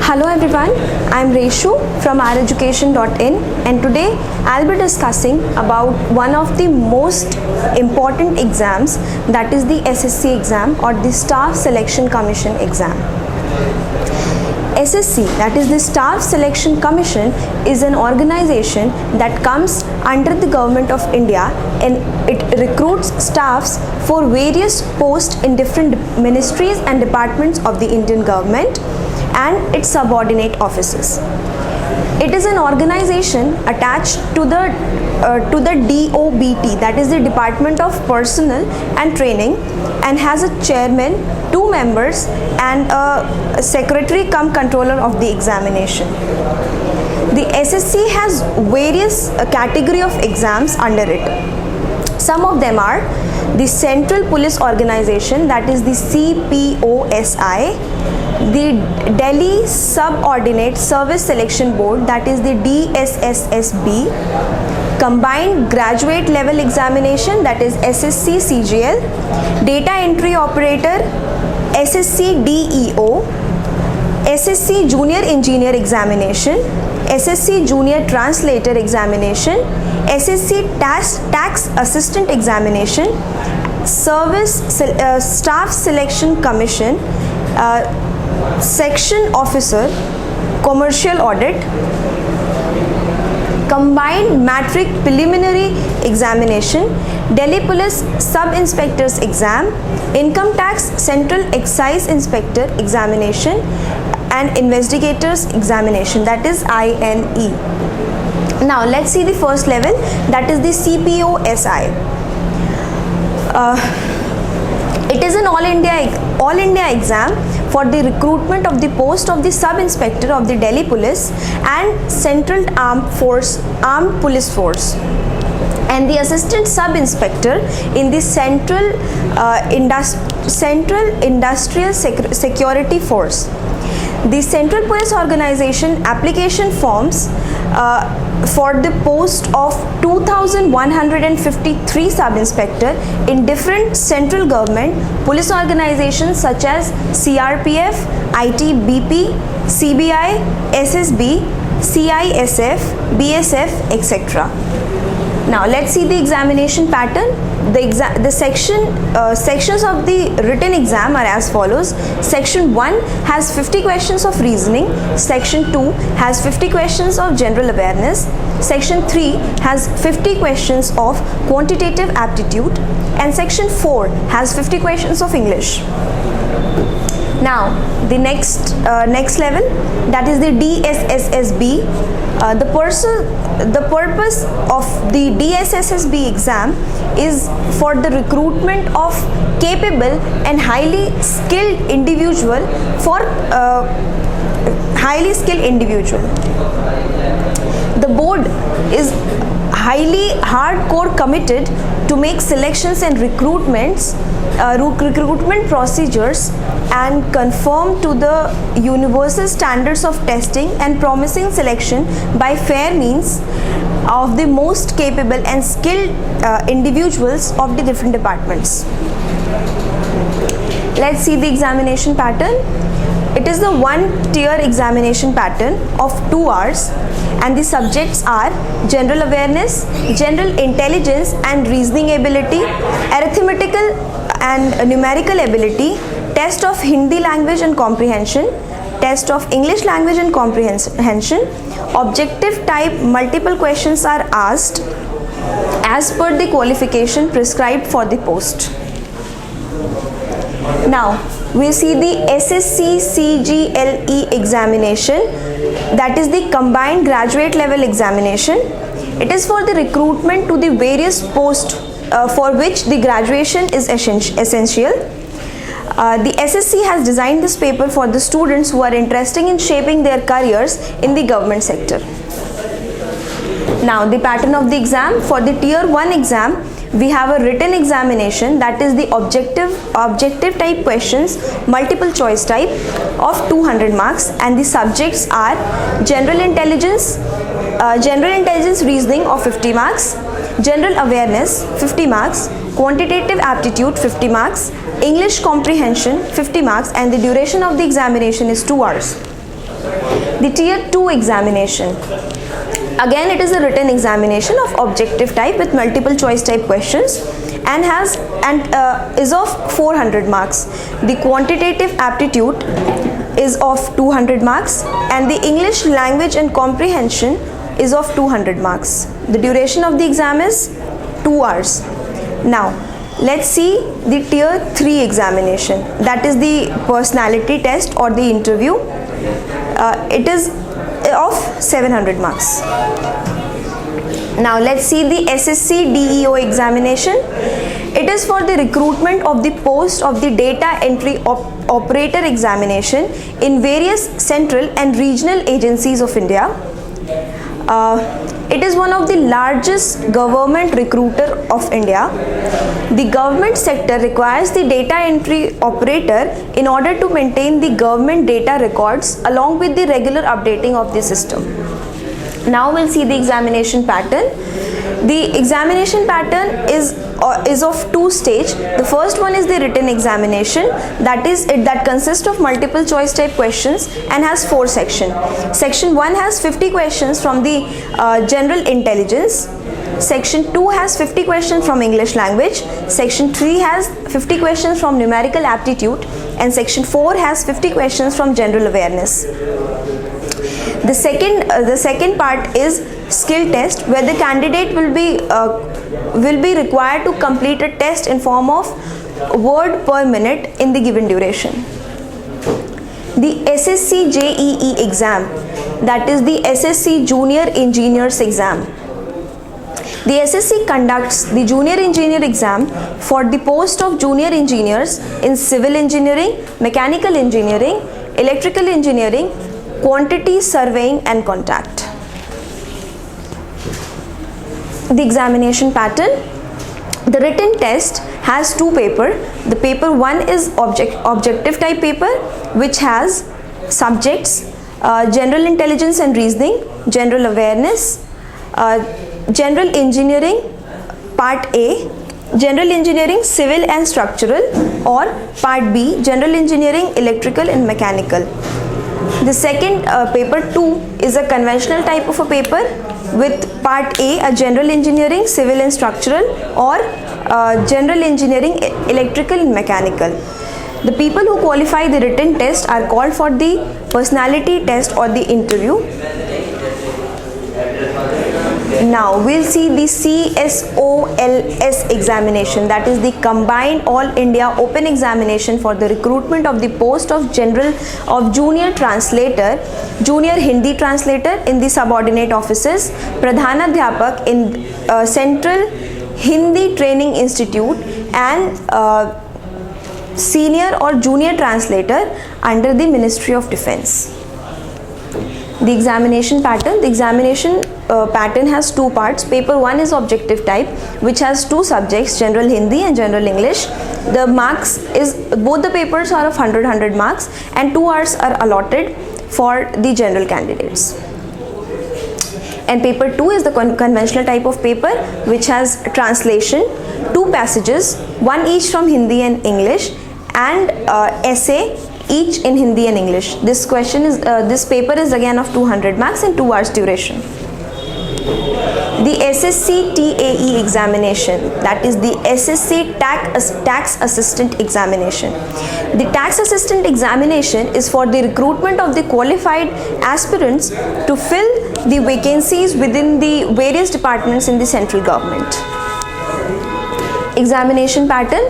Hello everyone, I am Reshu from oureducation.in, and today I'll be discussing about one of the most important exams, that is the SSC exam or the Staff Selection Commission exam. SSC, that is the Staff Selection Commission, is an organization that comes under the Government of India, and it recruits staffs for various posts in different ministries and departments of the Indian government and its subordinate offices. It is an organization attached to the DoPT, that is the Department of Personnel and Training, and has a chairman, 2 members, and a Secretary-cum controller of the examination. The SSC has various category of exams under it. Some of them are the Central Police Organization, that is the CPOSI, the Delhi Subordinate Service Selection Board, that is the DSSSB, Combined Graduate Level Examination, that is SSC CGL, Data Entry Operator, SSC DEO, SSC Junior Engineer Examination, SSC Junior Translator Examination, SSC Tax Assistant Examination, Staff Selection Commission, Section Officer, Commercial Audit, Combined Matric Preliminary Examination, Delhi Police Sub-Inspector's Exam, Income Tax Central Excise Inspector Examination, and Investigator's Examination, that is INE. Now let's see the first level, that is the CPOSI. It is an all India exam for the recruitment of the post of the Sub-Inspector of the Delhi Police and Central Armed Police Force, and the Assistant Sub-Inspector in the Central Industrial Security Force. The Central Police Organization application forms for the post of 2,153 sub-inspector in different central government police organizations such as CRPF, ITBP, CBI, SSB, CISF, BSF, etc. Now let's see the examination pattern. The sections of the written exam are as follows. Section 1 has 50 questions of reasoning. Section 2 has 50 questions of general awareness. Section 3 has 50 questions of quantitative aptitude, and Section 4 has 50 questions of English. Now the next level, that is the DSSSB. The purpose of the DSSSB exam is for the recruitment of capable and highly skilled individual The board is highly hardcore committed to make selections and recruitment procedures and conform to the universal standards of testing and promising selection by fair means of the most capable and skilled individuals of the different departments. Let's see the examination pattern. It is the one-tier examination pattern of 2 hours, and the subjects are general awareness, general intelligence and reasoning ability, arithmetical and numerical ability, test of Hindi language and comprehension, test of English language and comprehension. Objective type multiple questions are asked as per the qualification prescribed for the post. Now we see the SSC CGLE examination, that is the Combined Graduate Level Examination. It is for the recruitment to the various posts for which the graduation is essential. The SSC has designed this paper for the students who are interested in shaping their careers in the government sector. Now the pattern of the exam. For the Tier 1 exam, we have a written examination, that is the objective type questions, multiple choice type of 200 marks, and the subjects are general intelligence reasoning of 50 marks, General awareness 50 marks, quantitative aptitude 50 marks, English comprehension 50 marks, and the duration of the examination is 2 hours. The Tier 2 examination. Again, it is a written examination of objective type with multiple choice type questions and is of 400 marks. The quantitative aptitude is of 200 marks and the English language and comprehension is of 200 marks. The duration of the exam is 2 hours. Now, let's see the Tier 3 examination, that is the personality test or the interview. It is of 700 marks. Now let's see the SSC DEO examination. It is for the recruitment of the post of the data entry operator examination in various central and regional agencies of India. It is one of the largest government recruiter of India. The government sector requires the data entry operator in order to maintain the government data records along with the regular updating of the system. Now we'll see the examination pattern. The examination pattern is of 2 stages. The first one is the written examination, that consists of multiple choice type questions and has 4 sections. Section 1 has 50 questions from the general intelligence. Section 2 has 50 questions from English language. Section 3 has 50 questions from numerical aptitude, and Section 4 has 50 questions from general awareness. The second part is skill test, where the candidate will be required to complete a test in form of word per minute in the given duration. The SSC JEE exam, that is the SSC Junior Engineers exam. The SSC conducts the Junior Engineer exam for the post of Junior Engineers in Civil Engineering, Mechanical Engineering, Electrical Engineering, Quantity Surveying and Contact. The examination pattern. The written test has 2 papers. The paper 1 is objective type paper, which has subjects, general intelligence and reasoning, general awareness, general engineering part A, general engineering civil and structural, or part B, general engineering electrical and mechanical. The second paper 2 is a conventional type of a paper with part A, a general engineering civil and structural, or general engineering electrical and mechanical. The people who qualify the written test are called for the personality test or the interview. Now we'll see the CSOLS examination, that is the Combined All India Open Examination for the recruitment of the post of Junior Translator, Junior Hindi Translator in the Subordinate Offices, Pradhanadhyapak in Central Hindi Training Institute, and Senior or Junior Translator under the Ministry of Defence. The examination pattern. The examination pattern has 2 parts. Paper 1 is objective type, which has 2 subjects, general Hindi and general English. The marks is, both the papers are of 100 marks, and 2 hours are allotted for the general candidates. And paper 2 is the conventional type of paper, which has translation, 2 passages, 1 each from Hindi and English, and essay each in Hindi and English. This paper is again of 200 marks and 2 hours duration. The SSC TAE examination, that is the SSC Tax Assistant examination. The Tax Assistant examination is for the recruitment of the qualified aspirants to fill the vacancies within the various departments in the central government. Examination pattern.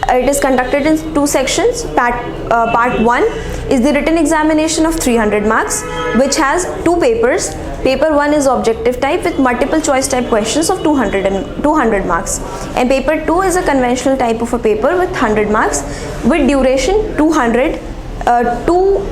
It is conducted in 2 sections. Part 1 is the written examination of 300 marks, which has 2 papers. Paper 1 is objective type with multiple choice type questions of 200 marks. And paper 2 is a conventional type of a paper with 100 marks with duration 2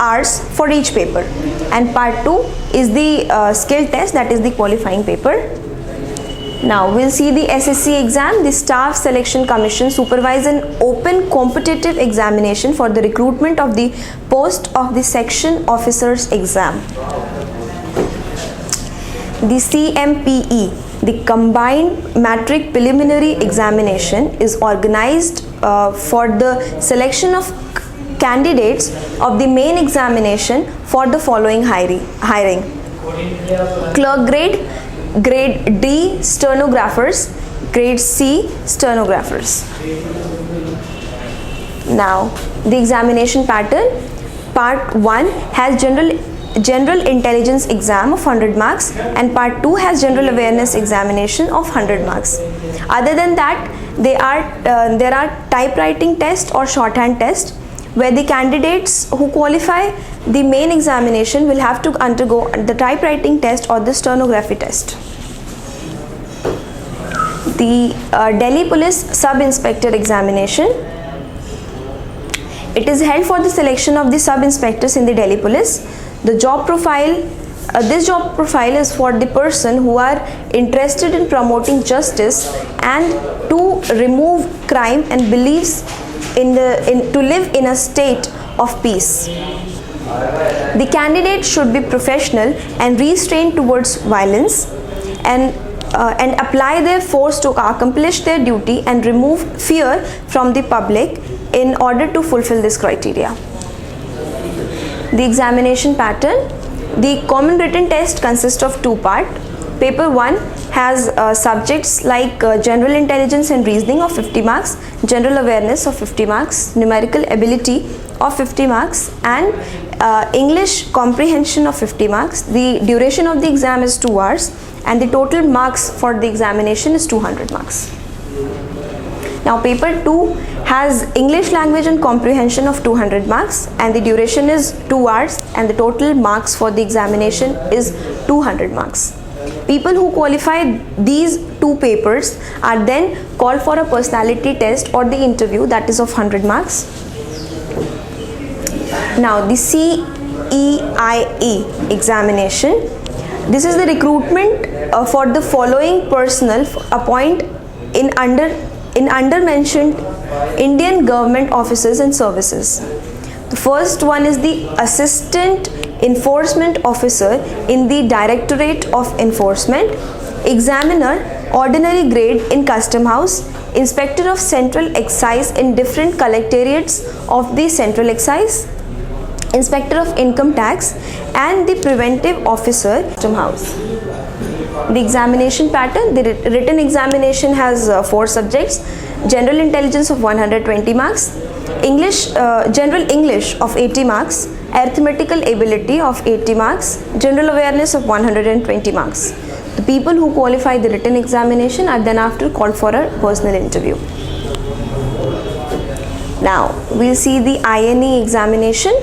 hours for each paper. And part 2 is the skill test, that is the qualifying paper. Now we'll see the SSC exam. The Staff Selection Commission supervise an open competitive examination for the recruitment of the post of the section officers exam. The CMPE, The combined matric preliminary examination is organized for the selection of candidates of the main examination for the following hiring. Clerk grade, grade D stenographers, grade C stenographers. Now the examination pattern. Part 1 has general intelligence exam of 100 marks and part 2 has general awareness examination of 100 marks. Other than that, there are typewriting test or shorthand test, where the candidates who qualify the main examination will have to undergo the typewriting test or the stenography test. The Delhi Police Sub-Inspector examination. It is held for the selection of the sub-inspectors in the Delhi Police. The job profile, this job profile is for the person who are interested in promoting justice and to remove crime and believes to live in a state of peace. The candidate should be professional and restrained towards violence and apply their force to accomplish their duty and remove fear from the public in order to fulfill this criteria. The examination pattern. The common written test consists of 2 parts. Paper 1 has subjects like general intelligence and reasoning of 50 marks, general awareness of 50 marks, numerical ability of 50 marks and English comprehension of 50 marks. The duration of the exam is 2 hours and the total marks for the examination is 200 marks. Now paper 2 has English language and comprehension of 200 marks and the duration is 2 hours and the total marks for the examination is 200 marks. People who qualify these 2 papers are then called for a personality test or the interview, that is of 100 marks. Now the CEIE examination. This is the recruitment for the following personnel appointed in under-mentioned Indian government offices and services. The first one is the Assistant Enforcement Officer in the Directorate of Enforcement, Examiner, Ordinary Grade in Custom House, Inspector of Central Excise in different collectorates of the Central Excise, Inspector of Income Tax and the Preventive Officer, Custom House. The examination pattern. The written examination has 4 subjects. General intelligence of 120 marks, general English of 80 marks, arithmetical ability of 80 marks, general awareness of 120 marks. The people who qualify the written examination are then after called for a personal interview. Now we'll see the INE examination.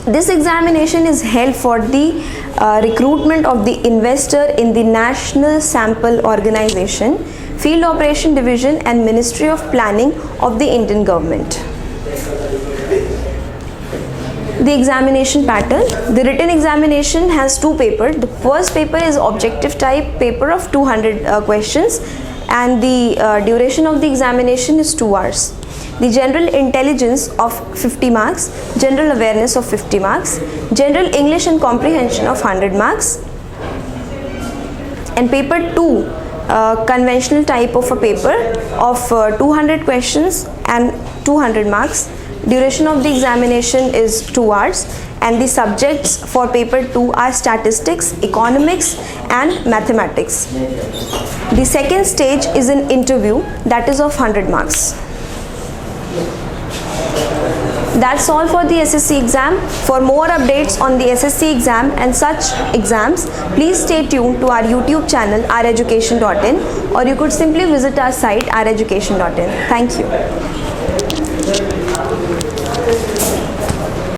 This examination is held for the recruitment of the investor in the National Sample Organization, Field Operation Division and Ministry of Planning of the Indian Government. The examination pattern. The written examination has 2 papers. The first paper is objective type paper of 200 questions and the duration of the examination is 2 hours. The general intelligence of 50 marks, general awareness of 50 marks, general English and comprehension of 100 marks and paper 2 conventional type of a paper of 200 questions and 200 marks. Duration of the examination is 2 hours and the subjects for paper 2 are statistics, economics and mathematics. The second stage is an interview that is of 100 marks. That's all for the SSC exam. For more updates on the SSC exam and such exams, please stay tuned to our YouTube channel oureducation.in or you could simply visit our site oureducation.in. Thank you.